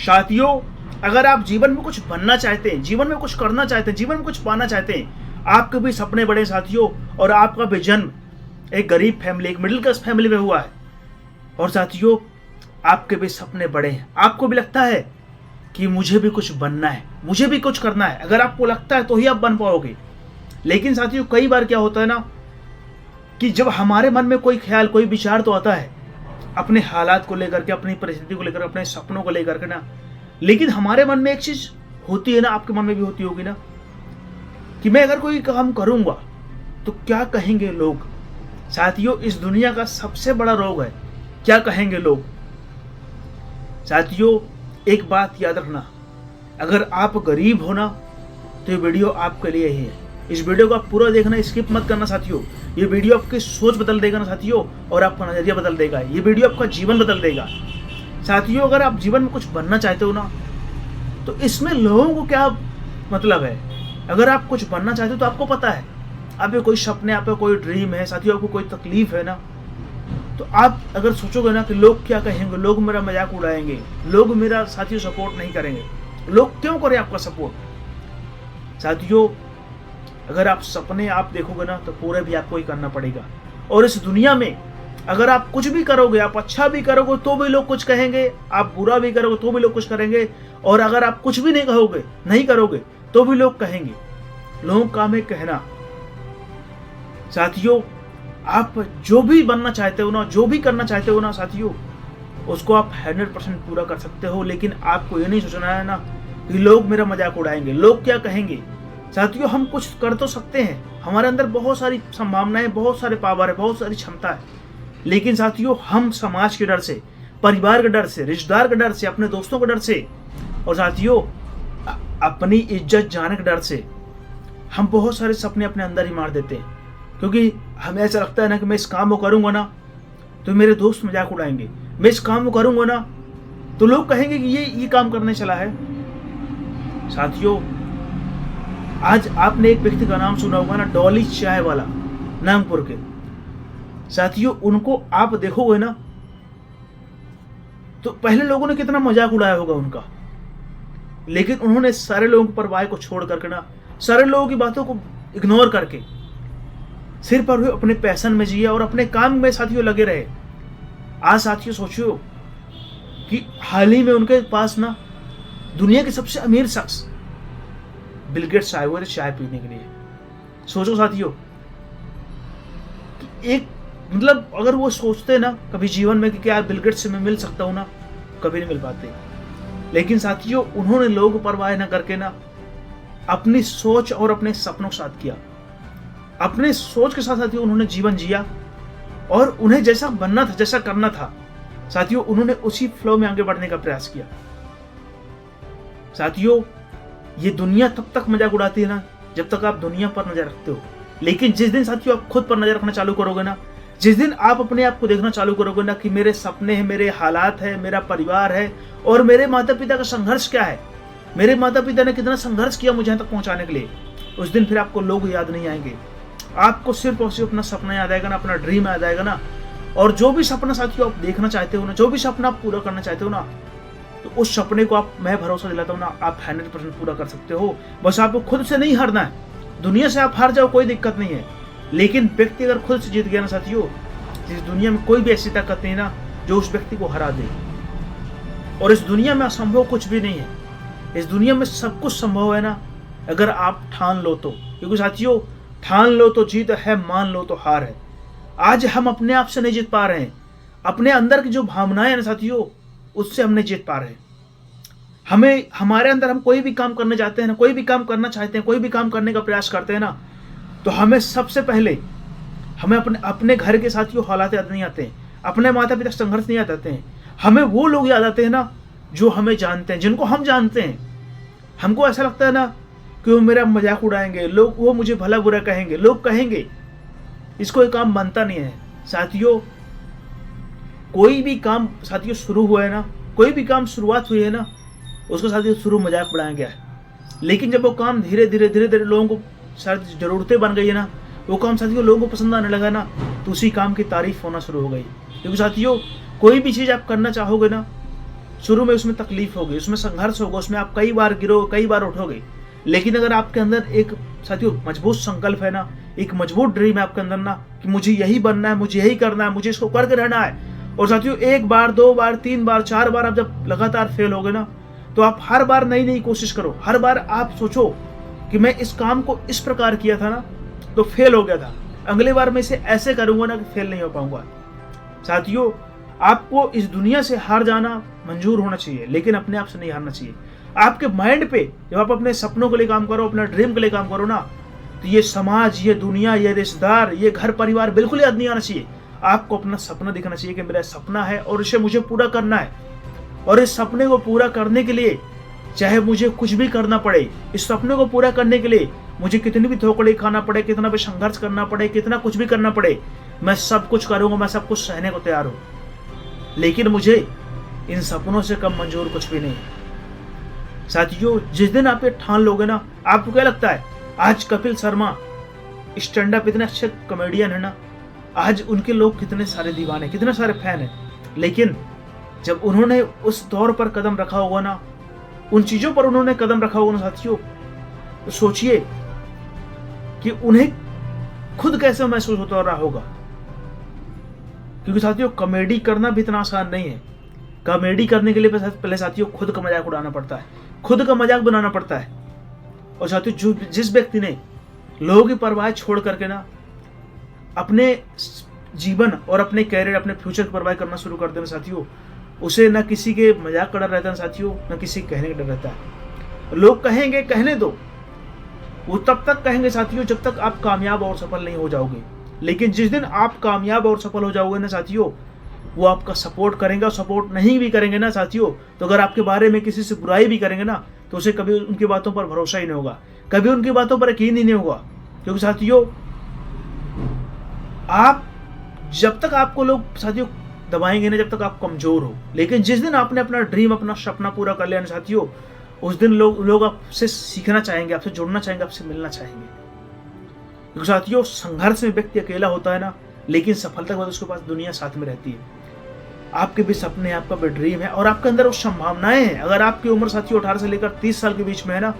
साथियों, अगर आप जीवन में कुछ बनना चाहते हैं, जीवन में कुछ करना चाहते हैं, जीवन में कुछ पाना चाहते हैं, आपके भी सपने बड़े साथियों, और आपका भी जन्म एक गरीब फैमिली, एक मिडिल क्लास फैमिली में हुआ है, और साथियों आपके भी सपने बड़े हैं। आपको भी लगता है कि मुझे भी कुछ बनना है, मुझे भी कुछ करना है। अगर आपको लगता है तो ही आप बन पाओगे। लेकिन साथियों कई बार क्या होता है ना, कि जब हमारे मन में कोई ख्याल, कोई विचार तो आता है अपने हालात को लेकर के, अपनी परिस्थिति को लेकर, अपने सपनों को लेकर के ना, लेकिन हमारे मन में एक चीज होती है ना, आपके मन में भी होती होगी ना, कि मैं अगर कोई काम करूंगा तो क्या कहेंगे लोग। साथियों इस दुनिया का सबसे बड़ा रोग है क्या कहेंगे लोग। साथियों एक बात याद रखना, अगर आप गरीब हो ना तो ये वीडियो आपके लिए ही है। इस वीडियो को आप पूरा देखना, स्किप मत करना साथियों। ये वीडियो आपकी सोच बदल देगा ना साथियों, और आपका नजरिया बदल देगा। ये वीडियो आपका जीवन बदल देगा साथियों। अगर आप जीवन में कुछ बनना चाहते हो ना, तो इसमें लोगों को क्या मतलब है। अगर आप कुछ बनना चाहते हो तो आपको पता है, आपके कोई सपने, आपका कोई ड्रीम है साथियों, आपको कोई तकलीफ है ना, तो आप अगर सोचोगे ना कि लोग क्या कहेंगे, लोग मेरा मजाक उड़ाएंगे, लोग मेरा साथियों सपोर्ट नहीं करेंगे, लोग क्यों करें आपका सपोर्ट। साथियों अगर आप सपने आप देखोगे ना तो पूरे भी आपको ही करना पड़ेगा। और इस दुनिया में अगर आप कुछ भी करोगे, आप अच्छा भी करोगे तो भी लोग कुछ कहेंगे, आप बुरा भी करोगे तो भी लोग कुछ करेंगे, और अगर आप कुछ भी नहीं कहोगे, नहीं करोगे तो भी लोग कहेंगे। लोगों का में कहना। साथियों आप जो भी बनना चाहते हो ना, जो भी करना चाहते हो ना साथियों, उसको आप 100% पूरा कर सकते हो। लेकिन आपको ये नहीं सोचना है ना कि लोग मेरा मजाक उड़ाएंगे, लोग क्या कहेंगे। साथियों हम कुछ कर तो सकते हैं, हमारे अंदर बहुत सारी संभावनाएं, बहुत सारे पावर है, बहुत सारी क्षमता है, लेकिन साथियों हम समाज के डर से, परिवार के डर से, रिश्तेदार के डर से, अपने दोस्तों के डर से, और साथियों अपनी इज्जत जाने के डर से हम बहुत सारे सपने अपने अंदर ही मार देते हैं। क्योंकि हमें ऐसा लगता है ना कि मैं इस काम को करूंगा ना तो मेरे दोस्त मजाक उड़ाएंगे, मैं इस काम को करूंगा ना तो लोग कहेंगे कि ये काम करने चला है। साथियों आज आपने एक व्यक्ति का नाम सुना होगा ना, डॉली चाय वाला, नागपुर के। साथियों उनको आप देखोगे ना तो पहले लोगों ने कितना मजाक उड़ाया होगा उनका, लेकिन उन्होंने सारे लोगों की परवाह को छोड़ करके ना, सारे लोगों की बातों को इग्नोर करके सिर्फ और अपने पैशन में जिए और अपने काम में साथियों लगे रहे। आज साथियों सोचियो कि हाल ही में उनके पास ना दुनिया के सबसे अमीर शख्स बिल गेट्स आए हुए थे चाय पीने के लिए। सोचो साथियों कि एक मतलब अगर वो सोचते ना कभी जीवन में कि क्या बिल गेट्स से मैं मिल सकता हूं ना, कभी नहीं मिल पाते। लेकिन साथियों उन्होंने लोग परवाह न करके ना अपनी सोच और अपने सपनों के साथ किया, अपने सोच के साथ साथियों उन्होंने जीवन जिया, और उन्हें जैसा बनना था, जैसा करना था साथियों, उन्होंने उसी फ्लो में आगे बढ़ने का प्रयास किया। साथियों ये दुनिया तब तक मजाक उड़ाती है ना जब तक आप दुनिया पर नजर रखते हो, लेकिन जिस दिन साथियों आप खुद पर नजर रखना चालू करोगे ना, जिस दिन आप अपने आप को देखना चालू करोगे ना कि मेरे सपने हैं, मेरे हालात है, मेरा परिवार है, और मेरे माता पिता का संघर्ष क्या है, मेरे माता पिता ने कितना संघर्ष किया मुझे यहाँ तक पहुंचाने के लिए, उस दिन फिर आपको लोग याद नहीं आएंगे। आपको सिर्फ और सिर्फ अपना सपना याद आएगा ना, अपना ड्रीम याद आएगा ना। और जो भी सपना साथियों आप देखना चाहते हो ना, जो भी सपना आप पूरा करना चाहते हो ना, तो उस सपने को मैं भरोसा दिलाता हूँ ना, आप 100% पूरा कर सकते हो। बस आपको खुद से नहीं हारना है। दुनिया से आप हार जाओ कोई दिक्कत नहीं है, लेकिन व्यक्ति अगर खुद से जीत गया ना साथियों, इस दुनिया में कोई भी ऐसी ताकत नहीं ना जो उस व्यक्ति को हरा दे। और इस दुनिया में असंभव कुछ भी नहीं है, इस दुनिया में सब कुछ संभव है ना अगर आप ठान लो तो। क्योंकि साथियों ठान लो तो जीत है, मान लो तो हार है। आज हम अपने आप से नहीं जीत पा रहे हैं, अपने अंदर की जो भावनाएं हैं ना साथियों, उससे हम नहीं जीत पा रहे हैं। हमें हमारे अंदर हम कोई भी काम करने जाते हैं ना, कोई भी काम करना चाहते हैं, कोई भी काम करने का प्रयास करते हैं ना, तो हमें सबसे पहले हमें अपने घर के साथियों हालात याद नहीं आते हैं, अपने माता पिता संघर्ष नहीं याद आते हैं, हमें वो लोग याद आते हैं ना जो हमें जानते हैं, जिनको हम जानते हैं। हमको ऐसा लगता है ना कि वो मेरा मजाक उड़ाएंगे लोग, वो मुझे भला बुरा कहेंगे, लोग कहेंगे इसको ये काम बनता नहीं है। साथियों कोई भी काम साथियों शुरू हुआ है ना, कोई भी काम शुरुआत हुई है ना, उसको साथियों शुरू मजाक उड़ाया गया है, लेकिन जब वो काम धीरे धीरे लोगों को शायद जरूरतें बन गई है ना, वो काम साथियों लोगों को पसंद आने लगा ना, तो उसी काम की तारीफ होना शुरू हो गई। क्योंकि साथियों कोई भी चीज़ आप करना चाहोगे ना, शुरू में उसमें तकलीफ होगी, उसमें संघर्ष होगा, उसमें आप कई बार गिरोगे, कई बार उठोगे। लेकिन अगर आपके अंदर एक साथियों मजबूत संकल्प है ना, एक मजबूत ड्रीम है आपके अंदर ना कि मुझे यही बनना है, मुझे यही करना है, मुझे इसको करके रहना है। और साथियों एक बार, दो बार, तीन बार, चार बार आप जब लगातार फेल होगे ना, तो आप हर बार नई नई कोशिश करो। हर बार आप सोचो कि मैं इस काम को इस प्रकार किया था ना तो फेल हो गया था, अगली बार मैं इसे ऐसे करूंगा ना कि फेल नहीं हो पाऊंगा। साथियों आपको इस दुनिया से हार जाना मंजूर होना चाहिए, लेकिन अपने आप से नहीं हारना चाहिए। आपके माइंड पे जब आप अपने सपनों के लिए काम करो, अपना ड्रीम के लिए काम करो ना, तो ये समाज, ये दुनिया, ये रिश्तेदार, ये घर परिवार बिल्कुल याद नहीं आना चाहिए। आपको अपना सपना दिखना चाहिए कि मेरा सपना है और इसे मुझे पूरा करना है। और इस सपने को पूरा करने के लिए चाहे मुझे कुछ भी करना पड़े, इस सपने को पूरा करने के लिए मुझे कितनी भी ठोकरें खाना पड़े, कितना भी संघर्ष करना पड़े, कितना कुछ भी करना पड़े, मैं सब कुछ करूंगा, मैं सब कुछ सहने को तैयार हूं। लेकिन मुझे इन सपनों से कम मंजूर कुछ भी नहीं है। साथियों जिस दिन आप ये ठान लोगे ना, आपको क्या लगता है आज कपिल शर्मा स्टैंड अप इतने अच्छे कॉमेडियन है ना, आज उनके लोग कितने सारे दीवाने, कितने सारे फैन हैं। लेकिन जब उन्होंने उस दौर पर कदम रखा होगा ना, उन चीजों पर उन्होंने कदम रखा होगा ना साथियों, तो सोचिए कि उन्हें खुद कैसे महसूस होता रहा होगा। क्योंकि साथियों कॉमेडी करना भी इतना आसान नहीं है। कॉमेडी करने के लिए पहले साथियों खुद का मजाक उड़ाना पड़ता है, खुद का मजाक बनाना पड़ता है। और साथियों जिस व्यक्ति ने लोगों की परवाह छोड़ करके ना अपने जीवन और अपने कैरियर, अपने फ्यूचर की परवाह करना शुरू कर देना साथियों, उसे ना किसी के मजाक का डर रहता है साथियों, ना किसी के कहने का डर रहता है। लोग कहेंगे, कहने दो, वो तब तक कहेंगे साथियों जब तक आप कामयाब और सफल नहीं हो जाओगे। लेकिन जिस दिन आप कामयाब और सफल हो जाओगे ना साथियों, वो आपका सपोर्ट करेंगे। और सपोर्ट नहीं भी करेंगे ना साथियों, तो अगर आपके बारे में किसी से बुराई भी करेंगे ना, तो उसे कभी उनकी बातों पर भरोसा ही नहीं होगा, कभी उनकी बातों पर यकीन ही नहीं होगा। क्योंकि साथियों आप जब तक आपको लोग साथियों दबाएंगे ना, जब तक आप कमजोर हो। लेकिन जिस दिन आपने अपना ड्रीम, अपना सपना पूरा कर लिया ना साथियों, उस दिन लोग आपसे सीखना चाहेंगे, आपसे जुड़ना चाहेंगे, आपसे मिलना चाहेंगे। क्योंकि साथियों संघर्ष में व्यक्ति अकेला होता है ना, लेकिन सफलता के बाद उसके पास दुनिया साथ में रहती है। आपके भी सपने हैं, आपका भी ड्रीम है और आपके अंदर वो संभावनाएं हैं। अगर आपकी उम्र साथियों 18 से लेकर 30 साल के बीच में है ना,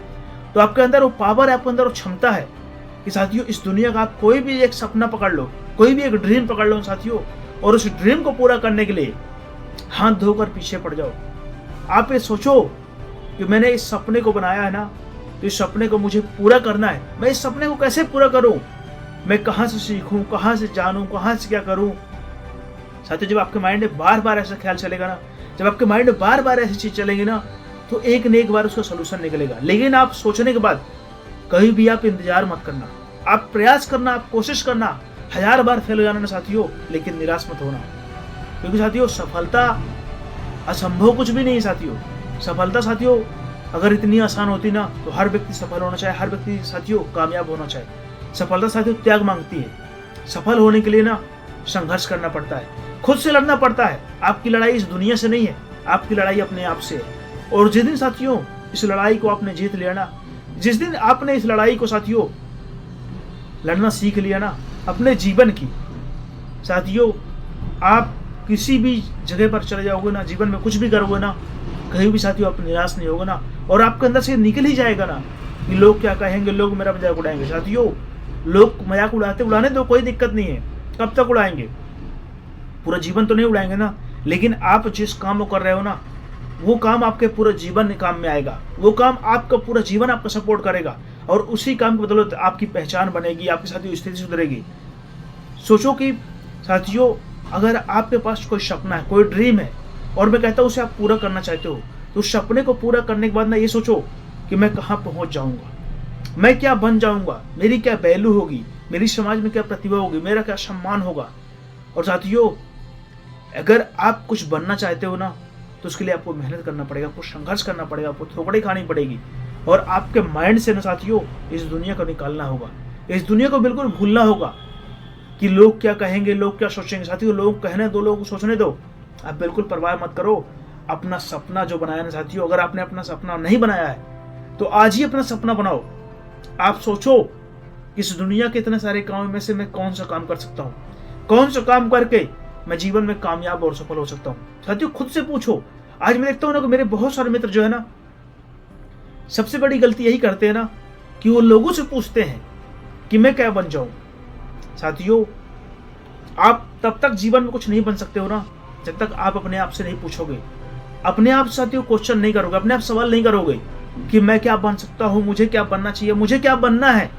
तो आपके अंदर वो पावर है, आपके अंदर वो क्षमता है कि साथियों इस दुनिया का आप कोई भी एक सपना पकड़ लो, कोई भी एक ड्रीम पकड़ लो साथियों, और उस ड्रीम को पूरा करने के लिए हाथ धोकर पीछे पड़ जाओ। आप ये सोचो कि मैंने इस सपने को बनाया है ना, तो इस सपने को मुझे पूरा करना है। मैं इस सपने को कैसे पूरा करूं, मैं कहां से सीखूं, कहां से जानूं, कहां से क्या करूं। साथियों जब आपके माइंड में बार बार ऐसा ख्याल चलेगा ना, जब आपके माइंड में बार बार ऐसी चीज चलेगी ना, तो एक न एक बार उसका सोल्यूशन निकलेगा। लेकिन आप सोचने के बाद कहीं भी आप इंतजार मत करना, आप प्रयास करना, आप कोशिश करना। 1000 बार फेल हो जाना ना साथियों, लेकिन निराश मत होना। क्योंकि साथियों सफलता असंभव कुछ भी नहीं है साथियों। सफलता साथियों अगर इतनी आसान होती ना, तो हर व्यक्ति सफल होना चाहे, हर व्यक्ति साथियों कामयाब होना चाहे। सफलता साथियों त्याग मांगती है। सफल होने के लिए ना संघर्ष करना पड़ता है, खुद से लड़ना पड़ता है। आपकी लड़ाई इस दुनिया से नहीं है, आपकी लड़ाई अपने आप से है। और जिस दिन साथियों इस लड़ाई को आपने जीत लिया ना, जिस दिन आपने इस लड़ाई को साथियों लड़ना सीख लिया ना अपने जीवन की, साथियों आप किसी भी जगह पर चले जाओगे ना, जीवन में कुछ भी करोगे ना, कहीं भी साथियों आप निराश नहीं होगे ना। और आपके अंदर से निकल ही जाएगा ना कि लोग क्या कहेंगे, लोग मेरा मजाक उड़ाएंगे। साथियों लोग मजाक उड़ाने दो, कोई दिक्कत नहीं है। कब तक उड़ाएंगे, पूरा जीवन तो नहीं उड़ाएंगे ना। लेकिन आप जिस काम को कर रहे हो ना, वो काम आपके पूरे जीवन काम में आएगा, वो काम आपका पूरा जीवन आपका सपोर्ट करेगा। और उसी काम की बदौलत आपकी पहचान बनेगी, आपकी साथियों स्थिति सुधरेगी। सोचो कि साथियों अगर आपके पास कोई सपना है, कोई ड्रीम है, और मैं कहता हूँ उसे आप पूरा करना चाहते हो, तो उस सपने को पूरा करने के बाद ना ये सोचो कि मैं कहाँ पहुँच जाऊँगा, मैं क्या बन जाऊँगा, मेरी क्या वैल्यू होगी, मेरी समाज में क्या प्रतिभा होगी, मेरा क्या सम्मान होगा। और साथियों अगर आप कुछ बनना चाहते हो ना, तो उसके लिए आपको मेहनत करना पड़ेगा, आपको संघर्ष करना पड़ेगा, आपको ठोकरें खानी पड़ेगी। और आपके माइंड से ना साथियों इस दुनिया को निकालना होगा, इस दुनिया को बिल्कुल भूलना होगा कि लोग क्या कहेंगे, लोग क्या सोचेंगे। साथियों लोग कहने दो, लोग सोचने दो, आप बिल्कुल परवाह मत करो। अपना सपना जो बनाया ना साथियों, अगर आपने अपना सपना नहीं बनाया है तो आज ही अपना सपना बनाओ। आप सोचो कि इस दुनिया के इतने सारे काम में से मैं कौन सा काम कर सकता हूँ, कौन सा काम करके मैं जीवन में कामयाब और सफल हो सकता हूँ। साथियों खुद से पूछो, आज मैं देखता हूँ ना कि मेरे बहुत सारे मित्र जो है ना, सबसे बड़ी गलती यही करते हैं ना कि वो लोगों से पूछते हैं कि मैं क्या बन जाऊं। साथियों, आप तब तक जीवन में कुछ नहीं बन सकते हो ना जब तक आप अपने आप से नहीं पूछोगे, अपने आप से साथियों क्वेश्चन नहीं करोगे, अपने आप सवाल नहीं करोगे कि मैं क्या बन सकता हूं, मुझे क्या बनना चाहिए, मुझे क्या बनना है,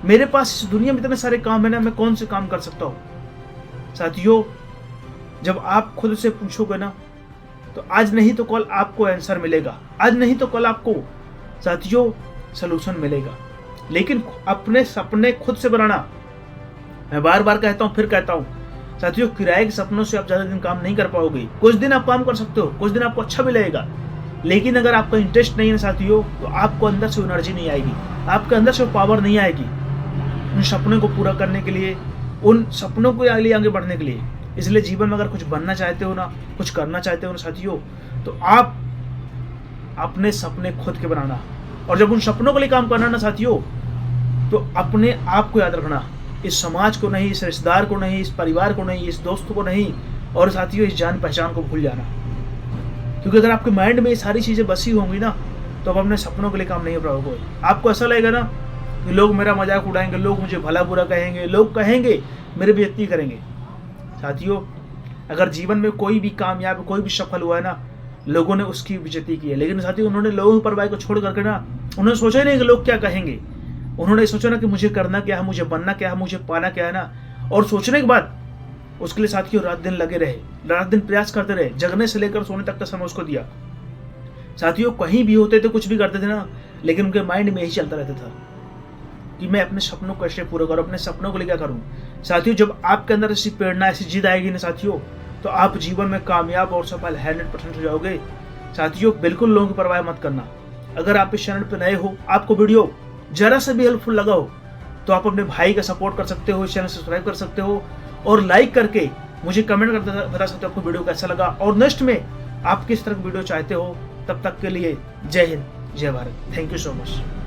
मेरे पास इस दुनिया में इतने सारे काम है ना, मैं कौन से काम कर सकता हूं। साथियों, जब आप खुद से पूछोगे ना तो आज नहीं तो कल आपको आंसर मिलेगा, आज नहीं तो कल आपको साथियों सलूशन मिलेगा। लेकिन अपने सपने खुद से बनाना, मैं बार बार कहता हूं, फिर कहता हूं साथियों, किराए के सपनों से आप ज्यादा दिन काम नहीं कर पाओगे। कुछ दिन आप काम कर सकते हो, कुछ दिन आपको अच्छा भी लगेगा, लेकिन अगर आपका इंटरेस्ट नहीं है साथियों तो आपको अंदर से एनर्जी नहीं आएगी, आपके अंदर से पावर नहीं आएगी उन सपनों को पूरा करने के लिए, उन सपनों को आगे बढ़ने के लिए। इसलिए जीवन में अगर कुछ बनना चाहते हो ना, कुछ करना चाहते हो ना साथियों, तो आप अपने सपने खुद के बनाना, और जब उन सपनों के लिए काम करना ना साथियों, तो अपने आप को याद रखना, इस समाज को नहीं, इस रिश्तेदार को नहीं, इस परिवार को नहीं, इस दोस्त को नहीं, और साथियों इस जान पहचान को भूल जाना। क्योंकि अगर आपके माइंड में ये सारी चीजें बसी होंगी ना तो आप अपने सपनों के लिए काम नहीं कर पाओगे। आपको ऐसा लगेगा ना कि लोग मेरा मजाक उड़ाएंगे, लोग मुझे भला बुरा कहेंगे, लोग कहेंगे मेरी बेइज्जती करेंगे। साथियों, अगर जीवन में कोई भी कामयाब, कोई भी सफल हुआ है ना, लोगों ने उसकी बेइज्जती की है, लेकिन साथियों उन्होंने लोगों की परवाह को छोड़ करके ना, उन्होंने सोचा ही नहीं कि लोग क्या कहेंगे। उन्होंने सोचा ना कि मुझे करना क्या है, मुझे बनना क्या है, मुझे पाना क्या है ना, और सोचने के बाद उसके लिए साथियों रात दिन लगे रहे, रात दिन प्रयास करते रहे, जगने से लेकर सोने तक का समय उसको दिया। साथियों कहीं भी होते थे, कुछ भी करते थे ना, लेकिन उनके माइंड में यही चलता रहता था कि मैं अपने सपनों को कैसे पूरा करूं, अपने सपनों के लिए क्या करूं। साथियों, जब आपके अंदर ऐसी प्रेरणा, ऐसी जिद आएगी ना साथियों, तो आप जीवन में कामयाब और सफल 100% हो जाओगे। साथियों, बिल्कुल लोगों की परवाह मत करना। अगर आप इस चैनल पर नए हो, आपको वीडियो जरा से भी हेल्पफुल लगा हो, तो आप अपने भाई का सपोर्ट कर सकते हो, इस चैनल सब्सक्राइब कर सकते हो, और लाइक करके मुझे कमेंट करके बता सकते हो आपको वीडियो कैसा लगा, और नेक्स्ट में आप किस तरह की वीडियो चाहते हो। तब तक के लिए जय हिंद, जय Bharat. Thank you so much.